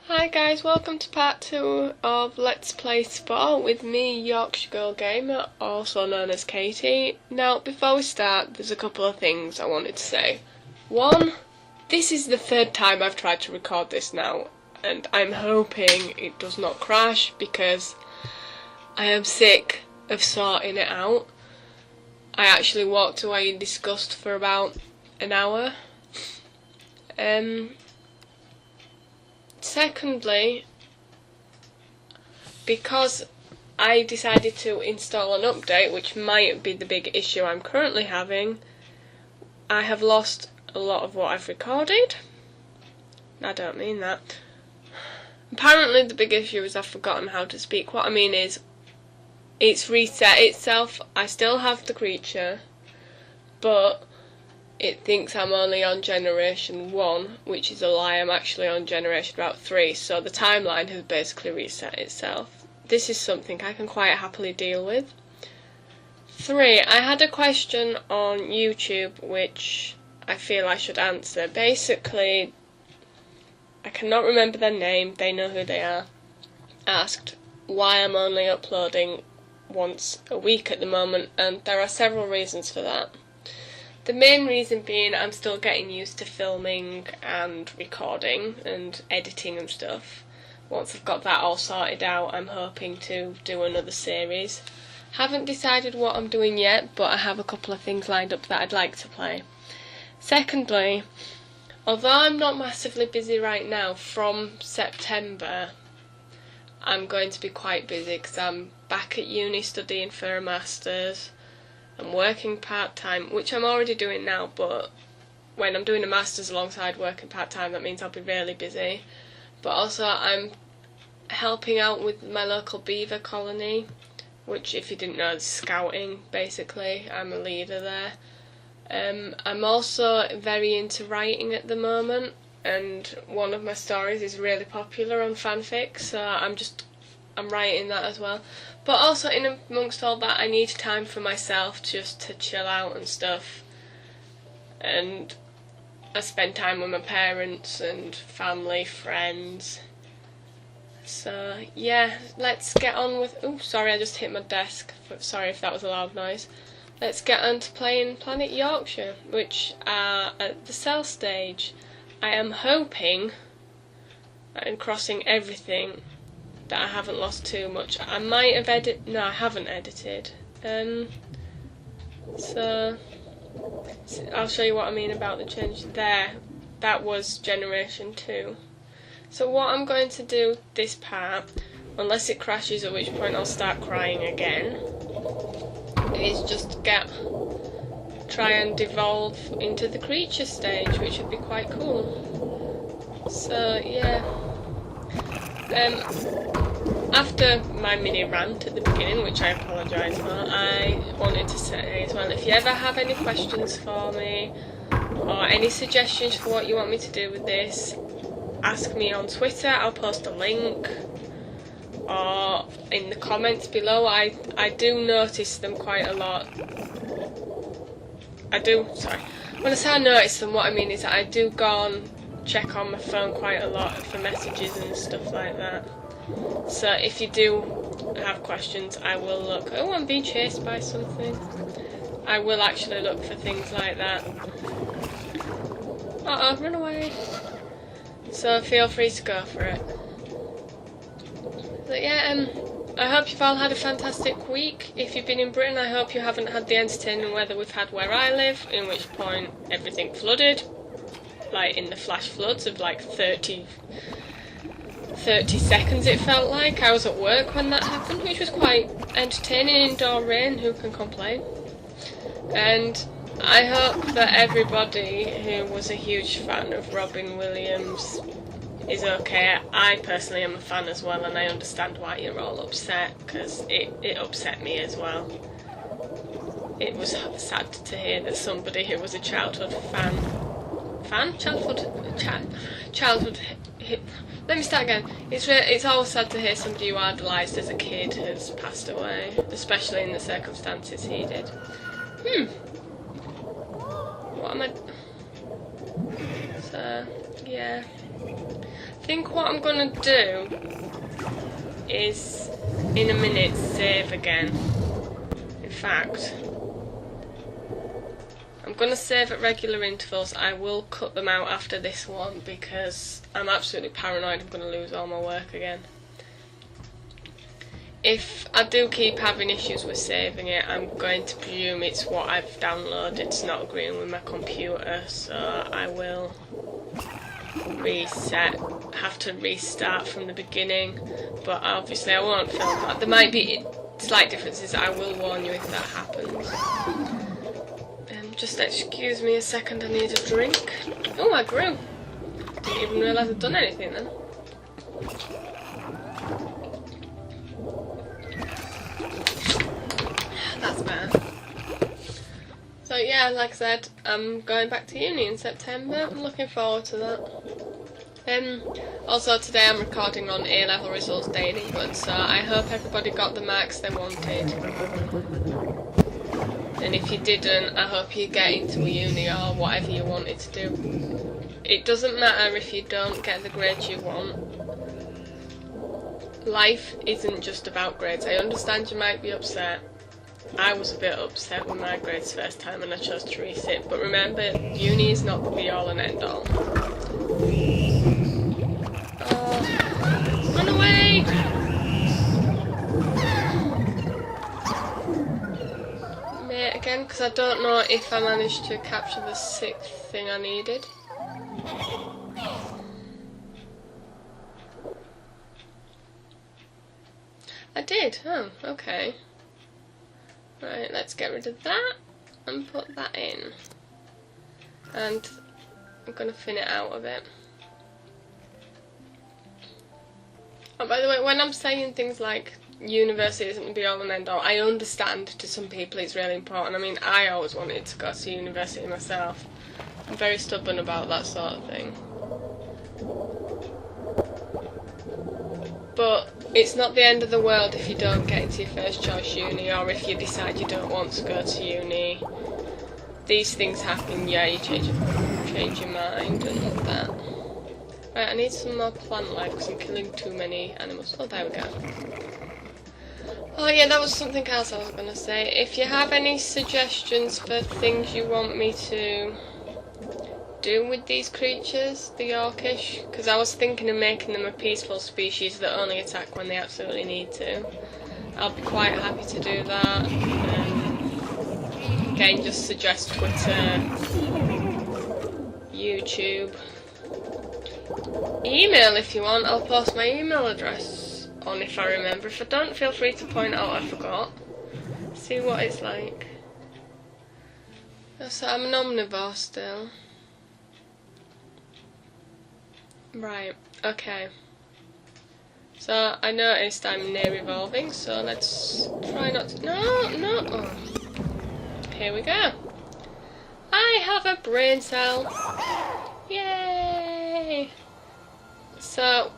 Hi guys, welcome to part 2 of Let's Play Spore with me, Yorkish Girl Gamer, also known as Katie. Now, before we start, there's a couple of things I wanted to say. One, this is the third time I've tried to record this now, and I'm hoping it does not crash because I am sick of sorting it out. I actually walked away in disgust for about an hour. Secondly, because I decided to install an update, which might be the big issue I'm currently having, I have lost a lot of what I've recorded. I don't mean that. Apparently the big issue is I've forgotten how to speak. What I mean is, it's reset itself. I still have the creature, but it thinks I'm only on generation 1, which is a lie. I'm actually on generation about 3, so the timeline has basically reset itself. This is something I can quite happily deal with. 3, I had a question on YouTube which I feel I should answer. Basically, I cannot remember their name, they know who they are, asked why I'm only uploading once a week at the moment, and there are several reasons for that. The main reason being I'm still getting used to filming and recording and editing and stuff. Once I've got that all sorted out, I'm hoping to do another series. Haven't decided what I'm doing yet, but I have a couple of things lined up that I'd like to play. Secondly, although I'm not massively busy right now, from September I'm going to be quite busy because I'm back at uni studying for a master's. I'm working part-time, which I'm already doing now, but when I'm doing a master's alongside working part-time, that means I'll be really busy. But also I'm helping out with my local beaver colony, which, if you didn't know, is scouting, basically. I'm a leader there. I'm also very into writing at the moment, and one of my stories is really popular on fanfic, so I'm writing that as well. But also, in amongst all that, I need time for myself just to chill out and stuff. And I spend time with my parents and family, friends. So, yeah, let's get on with... Oh, sorry, I just hit my desk. Sorry if that was a loud noise. Let's get on to playing Planet Yorkshire, which are at the cell stage. I am hoping I'm crossing everything that I haven't lost too much. I might have edited... No, I haven't edited. So I'll show you what I mean about the change there. That was generation 2. So what I'm going to do this part, unless it crashes, at which point I'll start crying again, is just try and devolve into the creature stage, which would be quite cool. So yeah. After my mini rant at the beginning, which I apologise for, I wanted to say as well, if you ever have any questions for me, or any suggestions for what you want me to do with this, ask me on Twitter. I'll post a link, or in the comments below. I do notice them quite a lot. When I say I notice them, what I mean is that I do go and check on my phone quite a lot for messages and stuff like that. So if you do have questions, I will look. Oh, I'm being chased by something. I will actually look for things like that. Uh-oh, run away. So feel free to go for it. But yeah, I hope you've all had a fantastic week. If you've been in Britain, I hope you haven't had the entertaining weather we've had where I live, in which point everything flooded. Like in the flash floods of like 30 seconds it felt like. I was at work when that happened, which was quite entertaining. Indoor rain, who can complain? And I hope that everybody who was a huge fan of Robin Williams is okay. I personally am a fan as well, and I understand why you're all upset, because it upset me as well. It was sad to hear that somebody who was a childhood let me start again. It's always sad to hear somebody who idolised as a kid has passed away, especially in the circumstances he did. What am I... So, yeah. I think what I'm gonna do is, in a minute, save again. In fact, I'm gonna save at regular intervals. I will cut them out after this one because I'm absolutely paranoid I'm gonna lose all my work again. If I do keep having issues with saving it, I'm going to presume it's what I've downloaded. It's not agreeing with my computer, so I will reset, have to restart from the beginning. But obviously I won't film that. There might be slight differences. I will warn you if that happens. Just excuse me a second, I need a drink. Oh, I grew. Didn't even realise I'd done anything then. That's better. So yeah, like I said, I'm going back to uni in September. I'm looking forward to that. Also today I'm recording on A-level results day in England, so I hope everybody got the marks they wanted. And if you didn't, I hope you get into a uni or whatever you wanted to do. It doesn't matter if you don't get the grades you want. Life isn't just about grades. I understand you might be upset. I was a bit upset with my grades first time and I chose to resit. But remember, uni is not the be all and end all. Oh, run away! Again, because I don't know if I managed to capture the 6th thing I needed. I did. Oh, okay. Right, let's get rid of that and put that in. And I'm going to thin it out a bit. Oh, by the way, when I'm saying things like university isn't the be all and end all, I understand to some people it's really important. I mean, I always wanted to go to university myself. I'm very stubborn about that sort of thing. But it's not the end of the world if you don't get into your first choice uni, or if you decide you don't want to go to uni. These things happen, yeah, you change your mind and all that. Right, I need some more plant life because I'm killing too many animals. Oh, there we go. Oh yeah, that was something else I was going to say. If you have any suggestions for things you want me to do with these creatures, the Yorkish, because I was thinking of making them a peaceful species that only attack when they absolutely need to. I'll be quite happy to do that. Again, just suggest Twitter, YouTube, email if you want. I'll post my email address on if I remember. If I don't, feel free to point out I forgot. See what it's like. So I'm an omnivore still. Right, okay. So I noticed I'm near evolving, so let's try not to... No! Oh. Here we go. I have a brain cell. Yay! So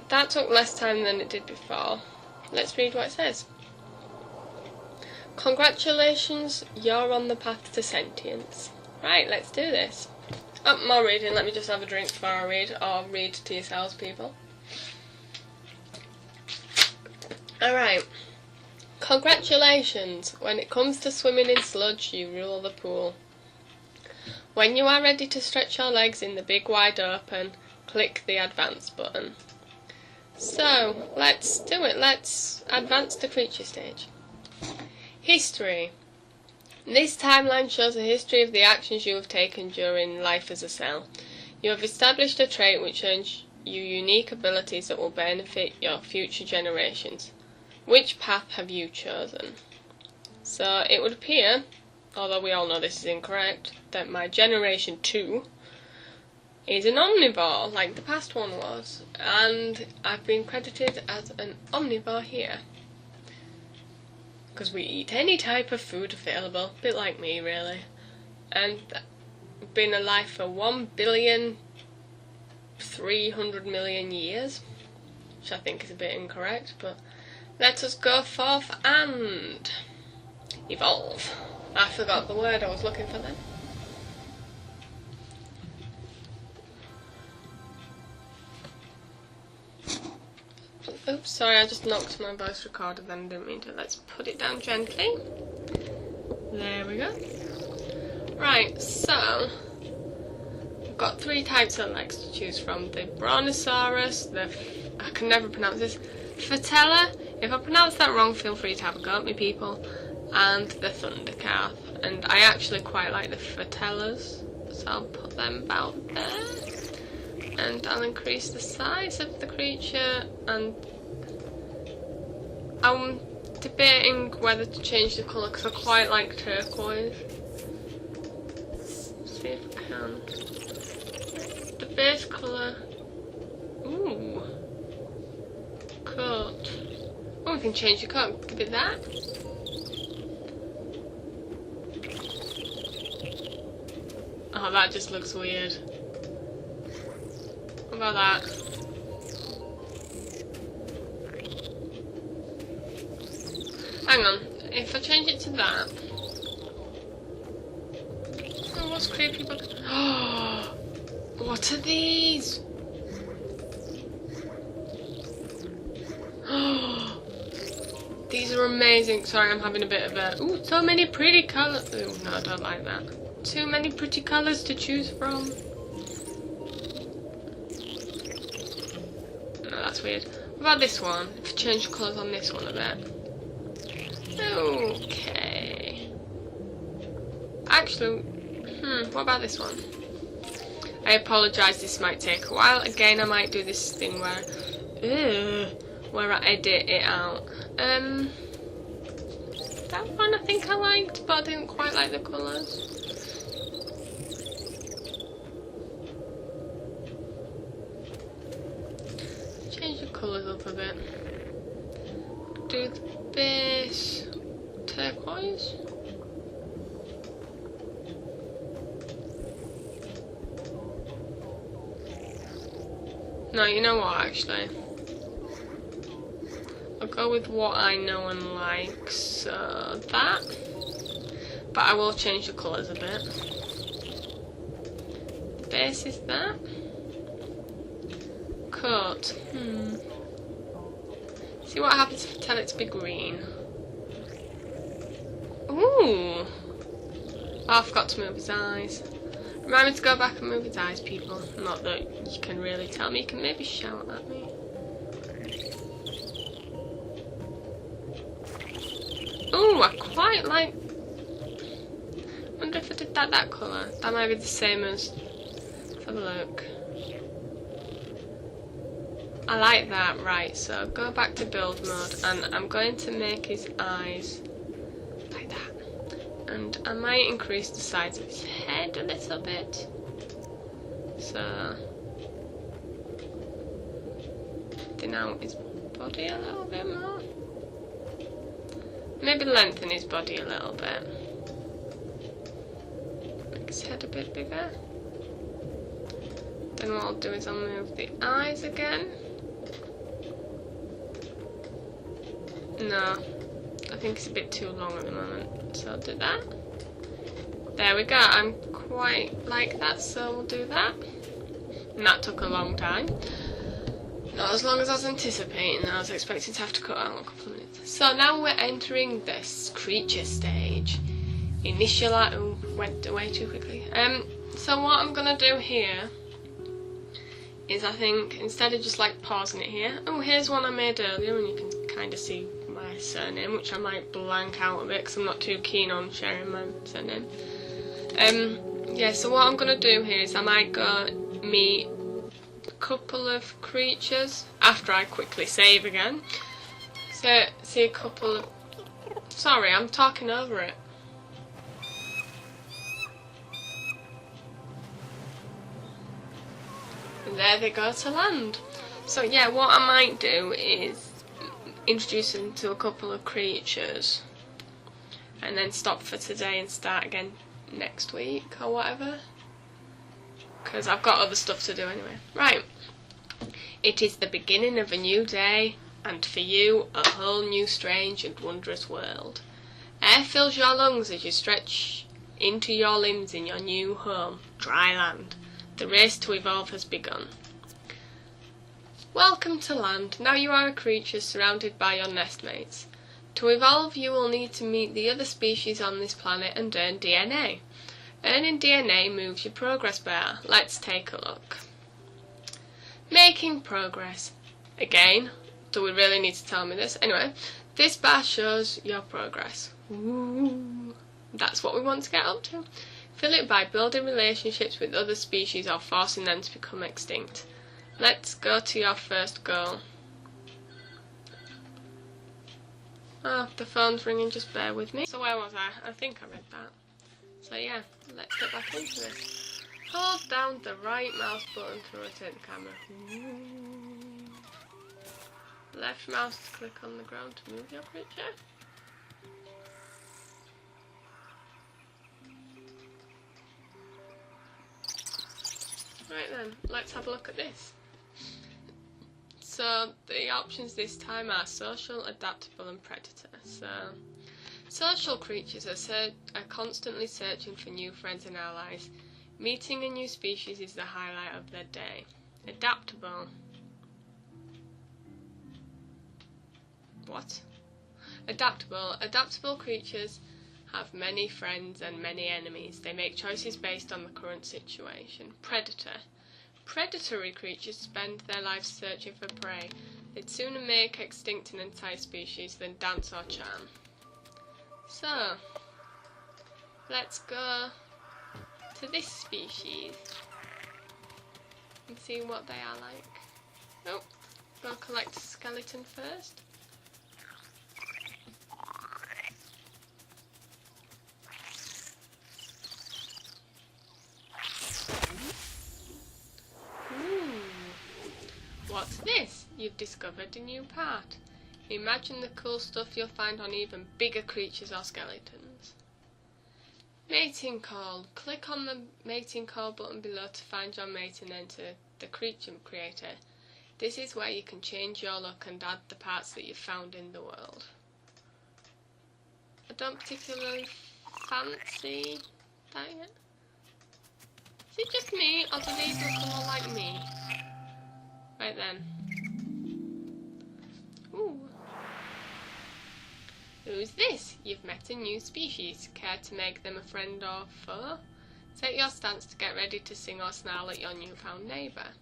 that took less time than it did before. Let's read what it says. Congratulations, you're on the path to sentience. Right, let's do this. Oh, more reading. Let me just have a drink before I read, or read to yourselves, people. Alright. Congratulations. When it comes to swimming in sludge, you rule the pool. When you are ready to stretch your legs in the big wide open, click the advance button. So, let's do it. Let's advance to creature stage. History. This timeline shows a history of the actions you have taken during life as a cell. You have established a trait which earns you unique abilities that will benefit your future generations. Which path have you chosen? So it would appear, although we all know this is incorrect, that my generation 2 is an omnivore, like the past one was, and I've been credited as an omnivore here. Because we eat any type of food available, a bit like me really, and been alive for 1,300,000,000 years, which I think is a bit incorrect, but let us go forth and evolve. I forgot the word I was looking for then. Oops, sorry, I just knocked my voice recorder then, didn't mean to. Let's put it down gently. There we go. Right, so I've got 3 types of legs to choose from. The Brontosaurus, I can never pronounce this, Fatella. If I pronounce that wrong, feel free to have a go at me, people. And the Thundercalf. And I actually quite like the Fatellas, so I'll put them about there. And I'll increase the size of the creature, and I'm debating whether to change the colour because I quite like turquoise. Let's see if I can. The base colour. Ooh. Coat. Oh, we can change the coat. Give it that. Oh, that just looks weird. What about that? Hang on, if I change it to that. Oh, what's creepy about it? Oh, what are these? Oh, these are amazing. Sorry, I'm having a bit of a. Ooh, so many pretty colours. Ooh, no, I don't like that. Too many pretty colours to choose from. No, that's weird. What about this one? If I change the colours on this one a bit. Okay. Actually, what about this one? I apologise, this might take a while. Again, I might do this thing where I edit it out. That one I think I liked, but I didn't quite like the colours. Change the colours up a bit. Do the base turquoise. No, you know what, actually? I'll go with what I know and like, so that. But I will change the colours a bit. The base is that. Coat. See what happens if I tell it to be green. Ooh! Oh, I forgot to move his eyes. Remind me to go back and move his eyes, people. Not that you can really tell me. You can maybe shout at me. Ooh, I quite like. Wonder if I did that colour. That might be the same as. Let's have a look. I like that. Right, so go back to build mode, and I'm going to make his eyes like that. And I might increase the size of his head a little bit. So thin out his body a little bit more. Maybe lengthen his body a little bit. Make his head a bit bigger. Then what I'll do is I'll move the eyes again. No, I think it's a bit too long at the moment, so I'll do that. There we go, I'm quite like that, so we'll do that. And that took a long time. Not as long as I was anticipating. I was expecting to have to cut out a couple of minutes. So now we're entering this creature stage. Initialize. Oh, went away too quickly. So what I'm gonna do here is, I think, instead of just like pausing it here. Oh, here's one I made earlier, and you can kind of see my surname, which I might blank out a bit because I'm not too keen on sharing my surname. Yeah, so what I'm gonna do here is I might go meet a couple of creatures after I quickly save again. So see a couple of. Sorry, I'm talking over it. And there they go to land. So yeah, what I might do is introduce them to a couple of creatures and then stop for today and start again next week or whatever, because I've got other stuff to do anyway. Right, it is the beginning of a new day, and for you a whole new strange and wondrous world. Air fills your lungs as you stretch into your limbs in your new home, dry land. The race to evolve has begun. Welcome to land. Now you are a creature surrounded by your nestmates. To evolve, you will need to meet the other species on this planet and earn DNA. Earning DNA moves your progress bar. Let's take a look. Making progress. Again, do we really need to tell me this? Anyway, this bar shows your progress. Ooh, that's what we want to get up to. Fill it by building relationships with other species or forcing them to become extinct. Let's go to your first goal. Oh, the phone's ringing, just bear with me. So where was I? I think I read that. So yeah, let's get back into this. Hold down the right mouse button to rotate the camera. Ooh. Left mouse to click on the ground to move your creature. Right then, let's have a look at this. So the options this time are social, adaptable and predator. So social creatures are constantly searching for new friends and allies. Meeting a new species is the highlight of their day. Adaptable. What? Adaptable. Adaptable creatures have many friends and many enemies. They make choices based on the current situation. Predator. Predatory creatures spend their lives searching for prey. They'd sooner make extinct an entire species than dance or charm. So, let's go to this species and see what they are like. Oh, go collect a skeleton first. What's this? You've discovered a new part. Imagine the cool stuff you'll find on even bigger creatures or skeletons. Mating call. Click on the mating call button below to find your mate and enter the creature creator. This is where you can change your look and add the parts that you've found in the world. I don't particularly fancy that yet. Is it just me, or do these look more like me? Right then. Ooh. Who's this? You've met a new species. Care to make them a friend or foe? Take your stance to get ready to sing or snarl at your newfound neighbour.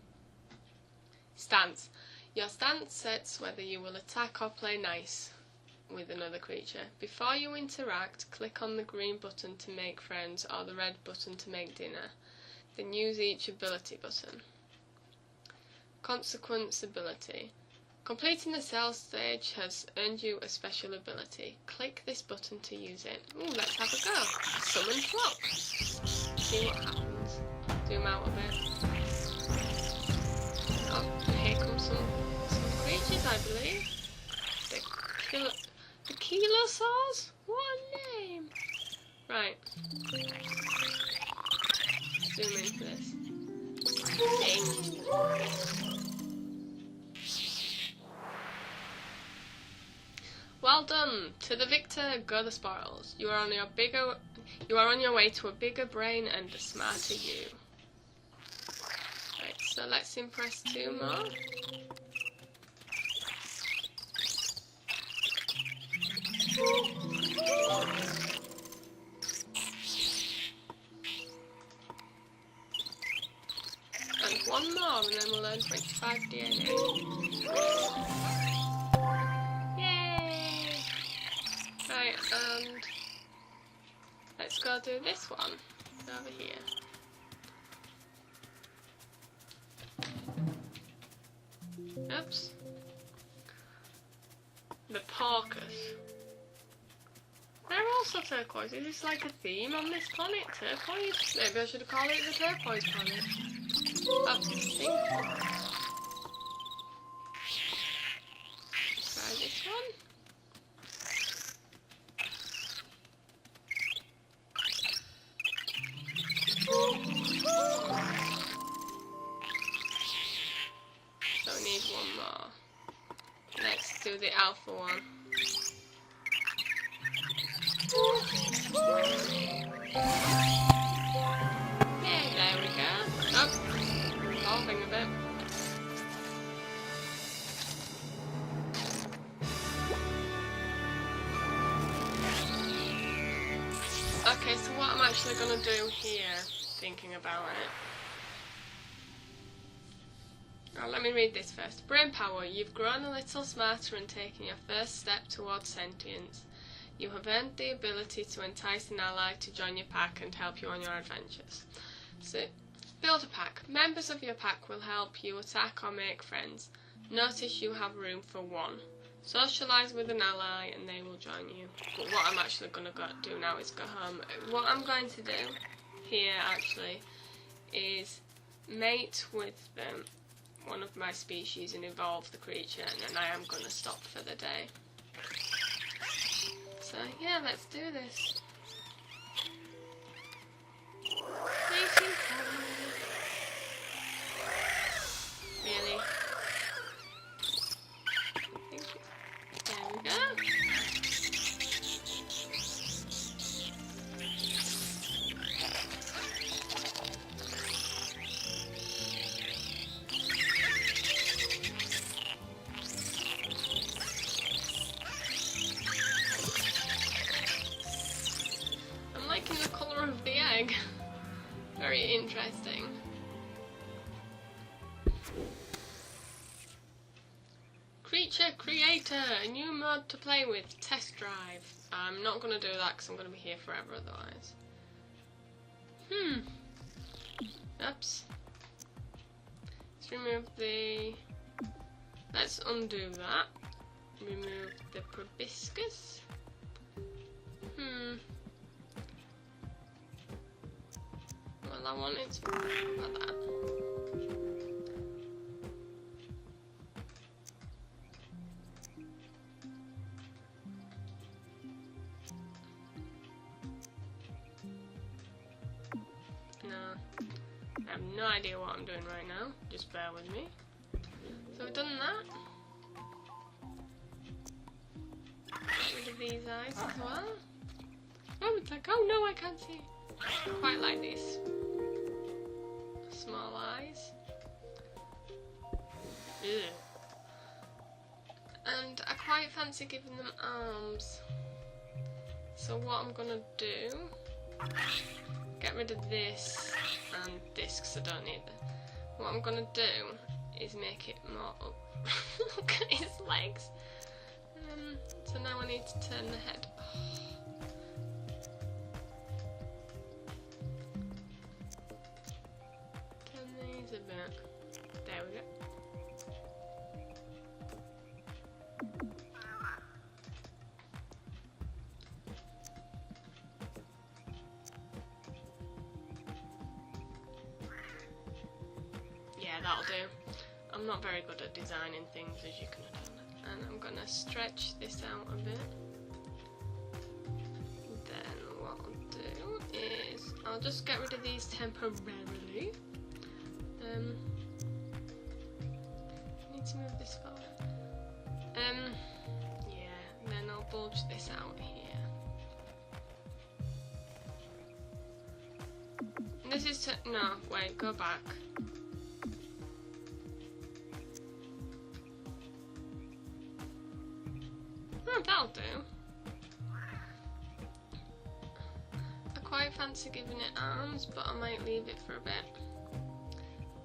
Stance. Your stance sets whether you will attack or play nice with another creature. Before you interact, click on the green button to make friends or the red button to make dinner. Then use each ability button. Consequence ability. Completing the cell stage has earned you a special ability. Click this button to use it. Ooh, let's have a go. Summon flop. See what happens. Zoom out a bit. Oh, here comes some creatures, I believe. The Kilosaurs? What a name! Right. Zoom into this. Ding. Well done! To the victor go the spoils. You are on your way to a bigger brain and a smarter you. Right, so let's impress 2 more. And 1 more, and then we'll earn 25 DNA. Yay! Right, and let's go do this one over here. Oops. The Porcus. They're also turquoise. Is this like a theme on this planet? Turquoise? Maybe I should have called it the turquoise planet. Oh, thank you. Try this one. So we need 1 more. Let's do the alpha one. Yeah, there we go. Oh, evolving a bit. Okay, so what I'm actually going to do here, thinking about it. Now, let me read this first. Brain power. You've grown a little smarter and taken your first step towards sentience. You have earned the ability to entice an ally to join your pack and help you on your adventures. So, build a pack. Members of your pack will help you attack or make friends. Notice you have room for one. Socialise with an ally and they will join you. But what I'm actually going to do now is go home. What I'm going to do here actually is mate with one of my species and evolve the creature, and then I am going to stop for the day. So yeah, let's do this. Mating time. Really? There we go. I'm liking the colour of the egg. Very interesting. Creature creator, a new mod to play with, test drive. I'm not going to do that because I'm going to be here forever otherwise. Oops. Let's remove the... Let's undo that. Remove the proboscis. Well, I want it to be like that. No, I have no idea what I'm doing right now. Just bear with me. So we've done that. Get rid of these eyes as well. Oh, it's like, oh no, I can't see. I quite like these small eyes. Ugh. And I quite fancy giving them arms. So what I'm gonna do, get rid of this and this because I don't need them. What I'm gonna do is make it more up. Look at his legs. So now I need to turn the head. Turn these a bit. There we go. Yeah, that'll do. I'm not very good at designing things, as you can tell. And I'm gonna stretch this out a bit. Then what I'll do is I'll just get rid of these temporarily. Need to move this forward. Yeah, and then I'll bulge this out here. And this is no, wait, go back. Oh, that'll do. I quite fancy giving it arms, but I might leave it for a bit.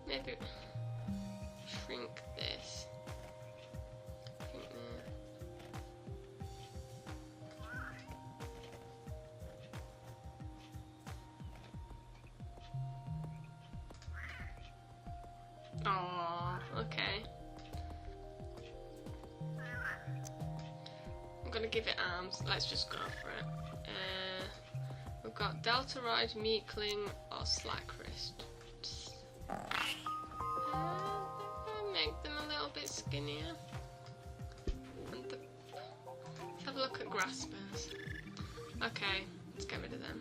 Maybe shrink this. Shrink there. Oh, okay. I'm gonna give it arms. Let's just go for it. We've got Deltaroid, Meekling, or Slack Wrist. Make them a little bit skinnier. And let's have a look at Graspers. Okay, let's get rid of them.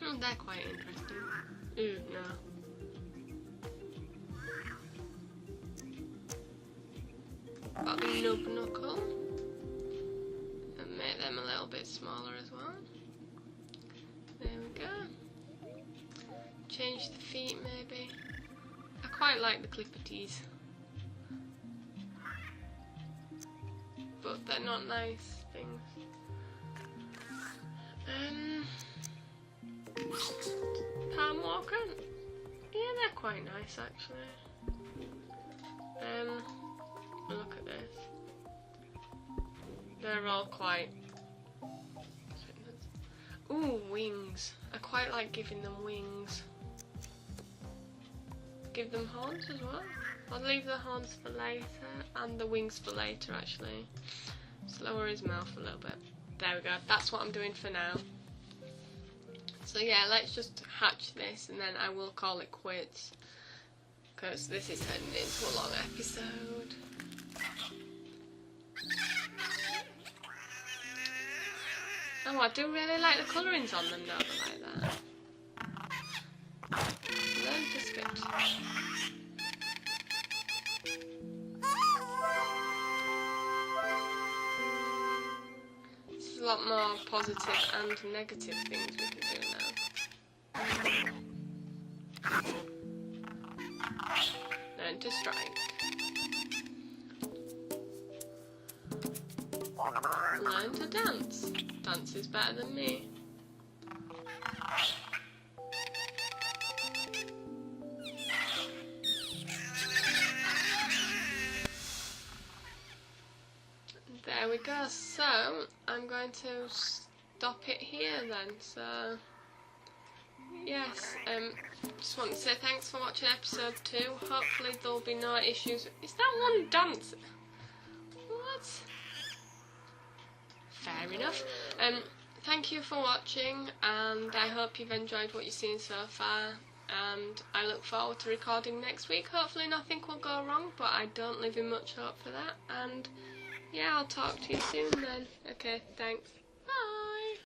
Oh, they're quite interesting. Ooh, no. Got the Nub Knuckle. And make them a little bit smaller as well. There we go. Change the feet maybe. I quite like the Clipperties. But they're not nice. things. Palm walker. Yeah, they're quite nice actually. Look at this. They're all quite. Ooh, wings. I quite like giving them wings. Give them horns as well. I'll leave the horns for later and the wings for later actually. Just lower his mouth a little bit. There we go. That's what I'm doing for now. So yeah, let's just hatch this and then I will call it quits. Because this is turning into a long episode. Oh, I do really like the colourings on them now, like that. Learn to spit. This is a lot more positive and negative things we can do now. Learn to strike. Learn to dance. Dance is better than me. There we go. So I'm going to stop it here then. So yes, just want to say thanks for watching episode 2. Hopefully there'll be no issues. Is that one dance? What? Fair enough. Thank you for watching, and I hope you've enjoyed what you've seen so far. And I look forward to recording next week. Hopefully nothing will go wrong, but I don't live in much hope for that. And yeah, I'll talk to you soon then. Okay, thanks.